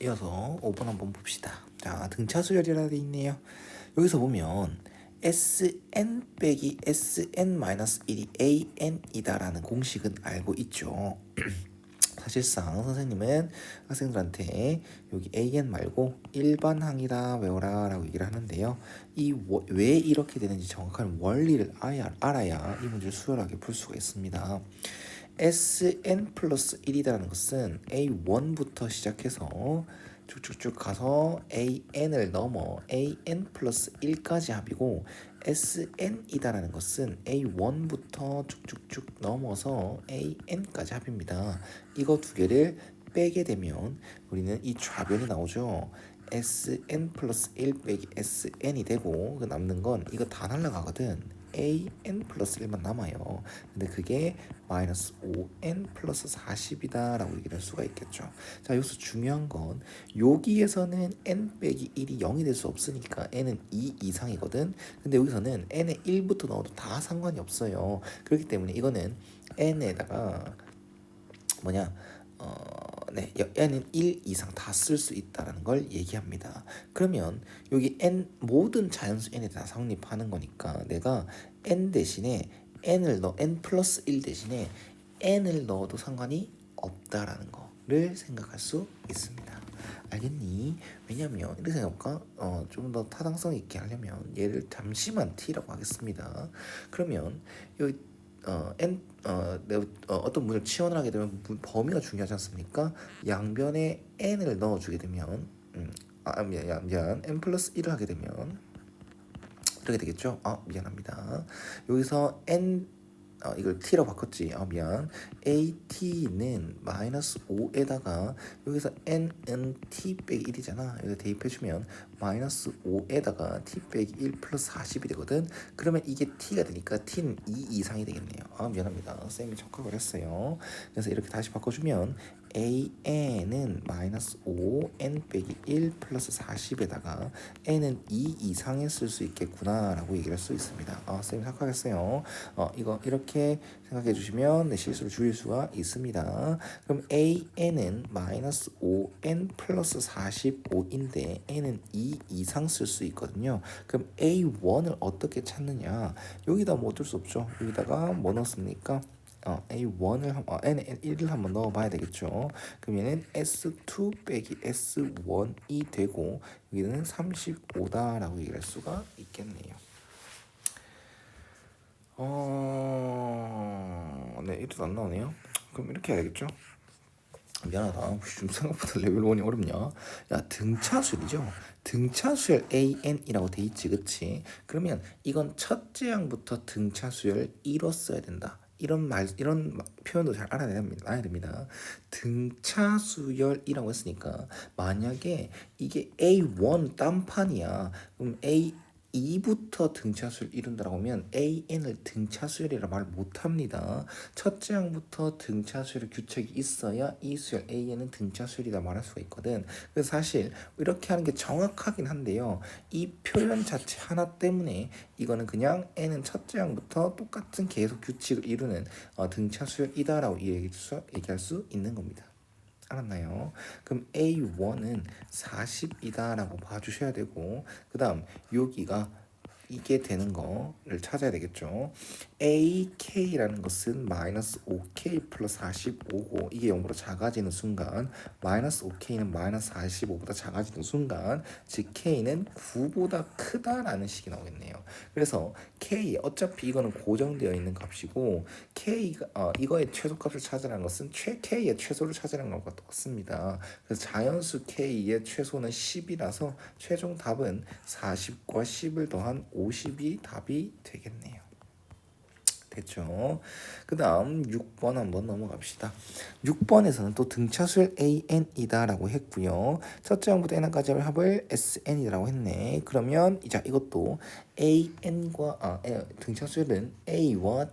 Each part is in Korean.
이어서 5번 한번 봅시다. 자, 등차 수열이라 돼 있네요. 여기서 보면 Sn 빼기 Sn-1이 An이다라는 공식은 알고 있죠. 사실상 선생님은 학생들한테 여기 AN 말고 일반항이다 외워라 라고 얘기를 하는데요. 왜 이렇게 되는지 정확한 원리를 알아야 이 문제를 수월하게 풀 수가 있습니다. Sn 플러스 1이라는 것은 A1부터 시작해서 쭉쭉쭉 가서 AN을 넘어 AN 플러스 1까지 합이고, SN이다라는 것은 A1부터 쭉쭉쭉 넘어서 AN까지 합입니다. 이거 두 개를 빼게 되면 우리는 이 좌변이 나오죠. SN 플러스 1 빼기 SN이 되고, 그 남는 건 이거 다 날라가거든. AN 플러스 1만 남아요. 근데 그게 마이너스 5N 플러스 40이다 라고 얘기를 할 수가 있겠죠. 자, 여기서 중요한 건 여기에서는 N 빼기 1이 0이 될 수 없으니까 N은 2 이상이거든. 근데 여기서는 N에 1부터 넣어도 다 상관이 없어요. 그렇기 때문에 이거는 N에다가 N은 1 이상 다 쓸 수 있다는 걸 얘기합니다. 그러면 여기 N 모든 자연수 N에 다 성립하는 거니까 내가 N 대신에 N 플러스 1 대신에 N을 넣어도 상관이 없다라는 거를 생각할 수 있습니다. 알겠니? 왜냐면 이렇게 생각할까? 좀 더 타당성 있게 하려면 얘를 잠시만 T라고 하겠습니다. 그러면 여기 어떤 문을 치환을 하게 되면 범위가 중요하지 않습니까? 양변에 n을 넣어주게 되면 미안 n 플러스 1을 하게 되면 이렇게 되겠죠? 미안합니다. 여기서 이걸 t로 바꿨지. 미안. at는 마이너스 5에다가 여기서 n은 t 빼기 1이잖아. 여기서 대입해주면 마이너스 5에다가 t 빼기 1 플러스 40이 되거든. 그러면 이게 t가 되니까 t는 2 이상이 되겠네요. 미안합니다. 쌤이 착각을 했어요. 그래서 이렇게 다시 바꿔주면 an은 마이너스 5 n 빼기 1 플러스 40에다가 n은 2 이상에 쓸 수 있겠구나 라고 얘기를 할 수 있습니다. 쌤이 착각했어요. 이거 이렇게 생각해 주시면 실수를 줄일 수가 있습니다. 그럼 an은 마이너스 5n 플러스 45인데 n은 2 이상 쓸 수 있거든요. 그럼 a1을 어떻게 찾느냐? 여기다 뭐 어쩔 수 없죠. 여기다가 뭐 넣습니까? A1을 N1을 한번 넣어봐야 되겠죠. 그러면은 S2 빼기 S1이 되고 여기는 35다라고 얘기할 수가 있겠네요. 네, 이래도 안 나오네요. 그럼 이렇게 해야겠죠. 미안하다. 좀 생각보다 레벨 1이 어렵냐? 야, 등차수열이죠. 등차수열 AN이라고 돼 있지, 그치? 그러면 이건 첫째 항부터 등차수열 1로 써야 된다. 이런 표현도 잘 알아야 됩니다. 등차수열이라고 했으니까 만약에 이게 A1 딴판이야. 그럼 A2부터 등차수열 이룬다라고 하면 AN을 등차수열이라 말 못합니다. 첫째 항부터 등차수열 규칙이 있어야 이 수열 AN은 등차수열이다 말할 수가 있거든. 그래서 사실 이렇게 하는 게 정확하긴 한데요. 이 표현 자체 하나 때문에 이거는 그냥 N은 첫째 항부터 똑같은 계속 규칙을 이루는 등차수열이다라고 얘기할 수 있는 겁니다. 알았나요? 그럼 A1은 40이다라고 봐주셔야 되고, 그 다음 여기가 이게 되는 거를 찾아야 되겠죠. AK라는 것은 마이너스 5K 플러스 45고 이게 0보다 작아지는 순간 마이너스 5K는 마이너스 45보다 작아지는 순간 즉 K는 9보다 크다라는 식이 나오겠네요. 그래서 K 어차피 이거는 고정되어 있는 값이고 K가 이거의 최소값을 찾으라는 것은 K의 최소를 찾으라는 것과 똑같습니다. 그래서 자연수 K의 최소는 10이라서 최종 답은 40과 10을 더한 50이 답이 되겠네요. 됐죠? 그 다음 6번 한번 넘어갑시다. 6번에서는 또 등차수열 AN이다 라고 했고요. 첫째 항부터 N까지 합을 SN이라고 했네. 그러면 이제 이것도 AN과 등차수열은 A와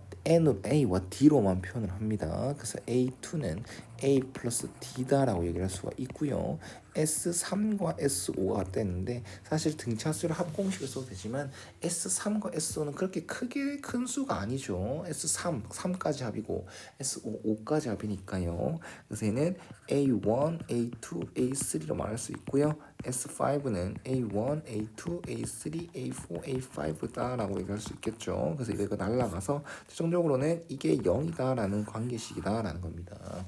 D로만 표현을 합니다. 그래서 A2는 A 플러스 D다라고 얘기를 할 수가 있고요. S3과 S5가 같다 했는데 사실 등차수를 합공식을 써도 되지만 S3과 S5는 그렇게 크게 큰 수가 아니죠. S3, 3까지 합이고 S5, 5까지 합이니까요. 그래서 얘는 A1, A2, A3로 말할 수 있고요. S5는 A1, A2, A3, A4, A5다라고 얘기할 수 있겠죠. 그래서 이거 날라가서 최종적으로는 이게 0이다라는 관계식이다라는 겁니다.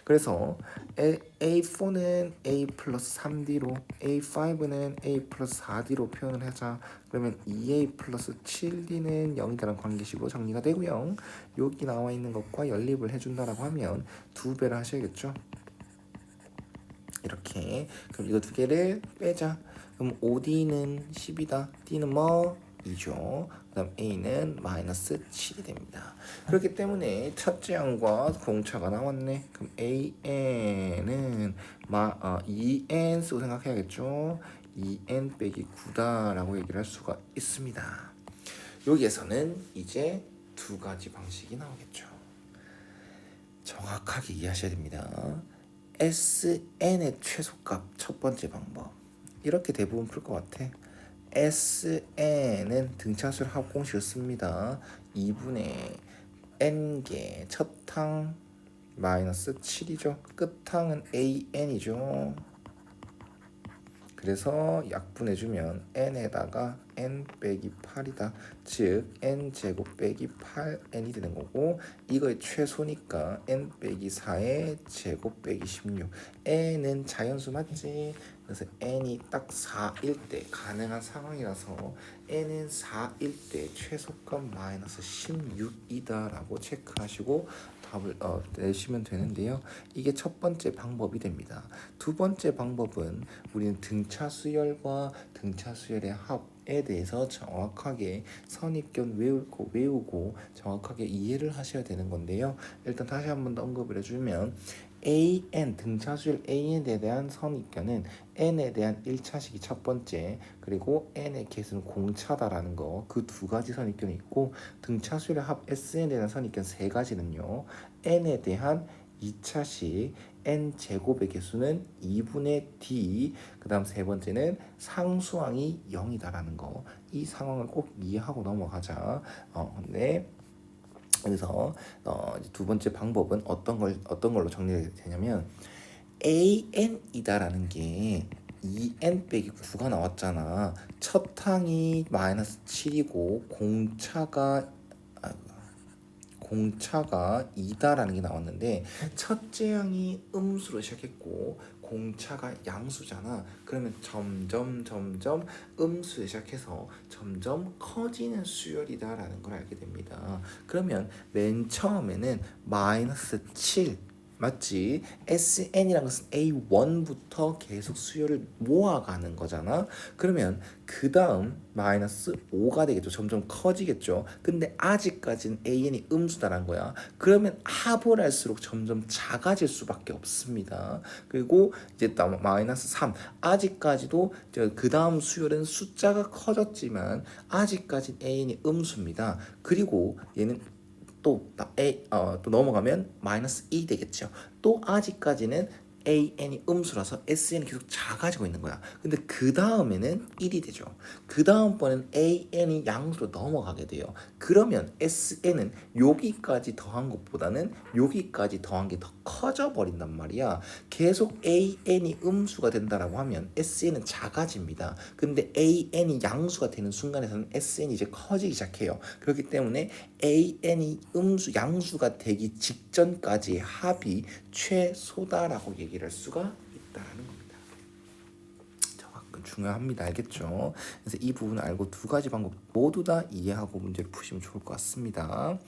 그래서 A4는 A 플러스 3D로 A5는 A 플러스 4D로 표현을 하자. 그러면 2A 플러스 7D는 0이다라는 관계식으로 정리가 되고요. 여기 나와 있는 것과 연립을 해준다라고 하면 2배를 하셔야겠죠. 이렇게. 그럼 이거 두 개를 빼자. 그럼 5D는 10이다. D는 뭐? 2죠. 그 다음 A는 마이너스 7이 됩니다. 그렇기 때문에 첫째 항과 공차가 나왔네. 그럼 AN은 2N 쓰고 생각해야겠죠. 2N 빼기 9다라고 얘기를 할 수가 있습니다. 여기에서는 이제 두 가지 방식이 나오겠죠. 정확하게 이해하셔야 됩니다. SN의 최소값 첫 번째 방법. 이렇게 대부분 풀 것 같아. SN은 등차수를 합공식을 씁니다. 2분의 n개 첫 항 마이너스 7이죠. 끝 항은 AN이죠. 그래서 약분해주면 n에다가 n 빼기 8이다. 즉 n 제곱 빼기 8n이 되는 거고 이거의 최소니까 n 빼기 4의 제곱 빼기 16. n은 자연수 맞지? 그래서 n이 딱 4일 때 가능한 상황이라서 n은 4일 때 최소값 마이너스 16이다 라고 체크하시고 답을 내시면 되는데요. 이게 첫 번째 방법이 됩니다. 두 번째 방법은 우리는 등차수열과 등차수열의 합에 대해서 정확하게 선입견 외우고 정확하게 이해를 하셔야 되는 건데요. 일단 다시 한 번 더 언급을 해주면 AN 등차수열 AN에 대한 선입견은 n에 대한 1차식이 첫 번째, 그리고 n의 개수는 공차다라는 거, 그 두 가지 선입견이 있고 등차수열의 합 SN에 대한 선입견 세 가지는요. n에 대한 2차식 n 제곱의 개수는 2분의 d, 그 다음 세 번째는 상수항이 0이다라는 거, 이 상황을 꼭 이해하고 넘어가자. 네. 그래서 두 번째 방법은 어떤 걸로 정리가 되냐면 AN이다라는 게 2N 빼기 9가 나왔잖아. 첫 항이 마이너스 7이고 공차가 2다라는 게 나왔는데 첫째 항이 음수로 시작했고 공차가 양수잖아. 그러면 점점 음수에 시작해서 점점 커지는 수열이다라는 걸 알게 됩니다. 그러면 맨 처음에는 마이너스 7 맞지? SN이란 것은 A1부터 계속 수열을 모아가는 거잖아. 그러면 그 다음 마이너스 5가 되겠죠. 점점 커지겠죠. 근데 아직까지는 AN이 음수다란 거야. 그러면 합을 할수록 점점 작아질 수밖에 없습니다. 그리고 이제 마이너스 3. 아직까지도 그 다음 수열은 숫자가 커졌지만 아직까지는 AN이 음수입니다. 그리고 얘는 또 넘어가면 마이너스 2 되겠죠. 또 아직까지는 AN이 음수라서 SN이 계속 작아지고 있는 거야. 근데 그 다음에는 1이 되죠. 그 다음번엔 AN이 양수로 넘어가게 돼요. 그러면 SN은 여기까지 더한 것보다는 여기까지 더한 게 더 커져 버린단 말이야. 계속 AN이 음수가 된다라고 하면 SN은 작아집니다. 근데 AN이 양수가 되는 순간에서는 SN이 이제 커지기 시작해요. 그렇기 때문에 AN이 양수가 되기 직전까지의 합이 최소다라고 얘기를 할 수가 있다라는 겁니다. 중요합니다. 알겠죠? 그래서 이 부분을 알고 두 가지 방법 모두 다 이해하고 문제를 푸시면 좋을 것 같습니다.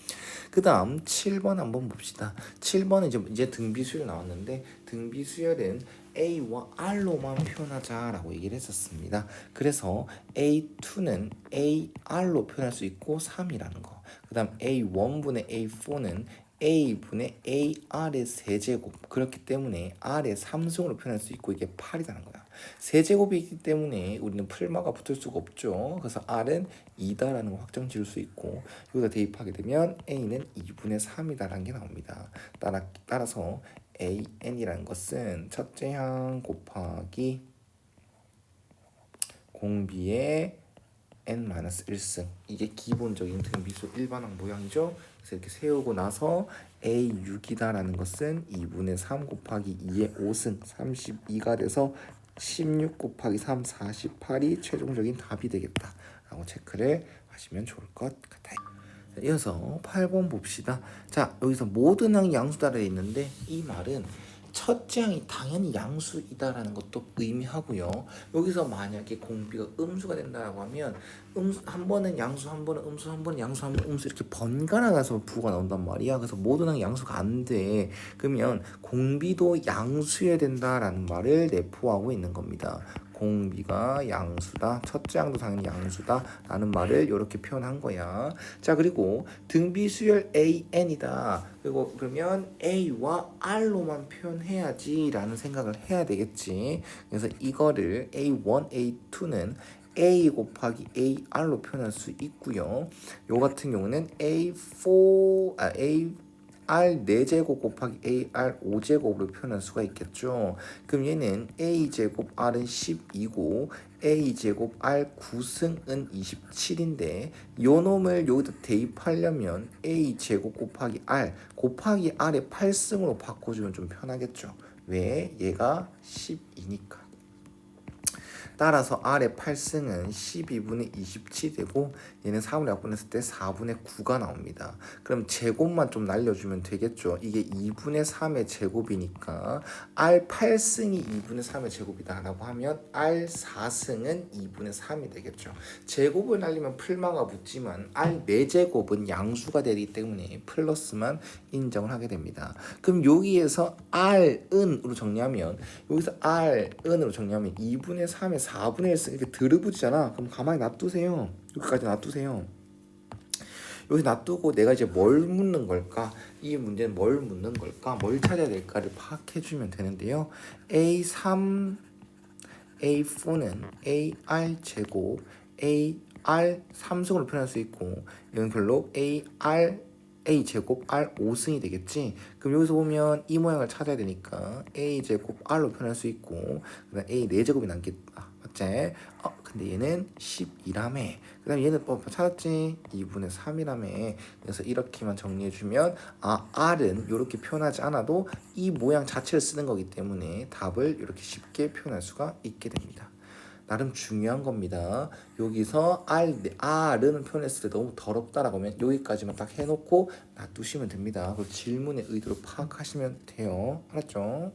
그 다음 7번 한번 봅시다. 7번은 이제 등비수열 나왔는데 등비수열은 A와 R로만 표현하자라고 얘기를 했었습니다. 그래서 A2는 AR로 표현할 수 있고 3이라는 거. 그 다음 A1분의 A4는 A분의 AR의 세제곱, 그렇기 때문에 R의 3승으로 표현할 수 있고 이게 8이라는 거야. 세제곱이기 때문에 우리는 풀마가 붙을 수가 없죠. 그래서 R은 2다라는 거 확정 지을 수 있고 여기다 대입하게 되면 A는 2분의 3이다라는 게 나옵니다. 따라서 AN이라는 것은 첫째 항 곱하기 공비의 n-1승 이게 기본적인 등비수 일반항 모양이죠. 그래서 이렇게 세우고 나서 A6이다라는 것은 2분의 3 곱하기 2의 5승 32가 돼서 16 곱하기 3 48이 최종적인 답이 되겠다 라고 체크를 하시면 좋을 것 같아요. 이어서 8번 봅시다. 자, 여기서 모든 항이 양수다라 있는데 이 말은 첫째 항이 당연히 양수이다라는 것도 의미하고요. 여기서 만약에 공비가 음수가 된다고 하면 음수 한 번은 양수, 한 번은 음수, 한 번은 양수, 한 번은 음수 이렇게 번갈아 가서 부호가 나온단 말이야. 그래서 모든 항이 양수가 안 돼. 그러면 공비도 양수여야 된다라는 말을 내포하고 있는 겁니다. 공비가 양수다. 첫째 항도 당연히 양수다. 라는 말을 이렇게 표현한 거야. 자, 그리고 등비수열 AN이다. 그리고 그러면 A와 R로만 표현해야지 라는 생각을 해야 되겠지. 그래서 이거를 A1, A2는 A 곱하기 AR로 표현할 수 있고요. 요 같은 경우는 A R 4제곱 곱하기 AR 5제곱으로 표현할 수가 있겠죠. 그럼 얘는 A제곱 R은 12고 A제곱 R 9승은 27인데 요 놈을 여기다 대입하려면 A제곱 곱하기 R 곱하기 R의 8승으로 바꿔주면 좀 편하겠죠. 왜? 얘가 10이니까. 따라서 R의 8승은 12분의 27이 되고 얘는 4분의 약분했을 때 4분의 9가 나옵니다. 그럼 제곱만 좀 날려주면 되겠죠. 이게 2분의 3의 제곱이니까 R 8승이 2분의 3의 제곱이다 라고 하면 R 4승은 2분의 3이 되겠죠. 제곱을 날리면 풀마가 붙지만 R 4제곱은 양수가 되기 때문에 플러스만 인정을 하게 됩니다. 그럼 여기에서 R은으로 정리하면 여기서 R은으로 정리하면 2분의 3의 4분의 1승 이렇게 들어붙이잖아. 그럼 가만히 놔두세요. 여기까지 놔두세요. 여기 놔두고 내가 이제 뭘 묻는 걸까? 이 문제는 뭘 묻는 걸까? 뭘 찾아야 될까를 파악해주면 되는데요. A3, A4는 AR 제곱, AR 3승으로 표현할 수 있고 이건 결국 A 제곱 R 5승이 되겠지. 그럼 여기서 보면 이 모양을 찾아야 되니까 A 제곱 R로 표현할 수 있고 그다음 A 4제곱이 남겠다. 맞지? 근데 얘는 10이라며. 그다음 얘는 찾았지? 2분의 3이라며. 그래서 이렇게만 정리해주면 R은 이렇게 표현하지 않아도 이 모양 자체를 쓰는 거기 때문에 답을 이렇게 쉽게 표현할 수가 있게 됩니다. 나름 중요한 겁니다. 여기서 R은 표현했을 때 너무 더럽다라고 하면 여기까지만 딱 해놓고 놔두시면 됩니다. 그리고 질문의 의도를 파악하시면 돼요. 알았죠?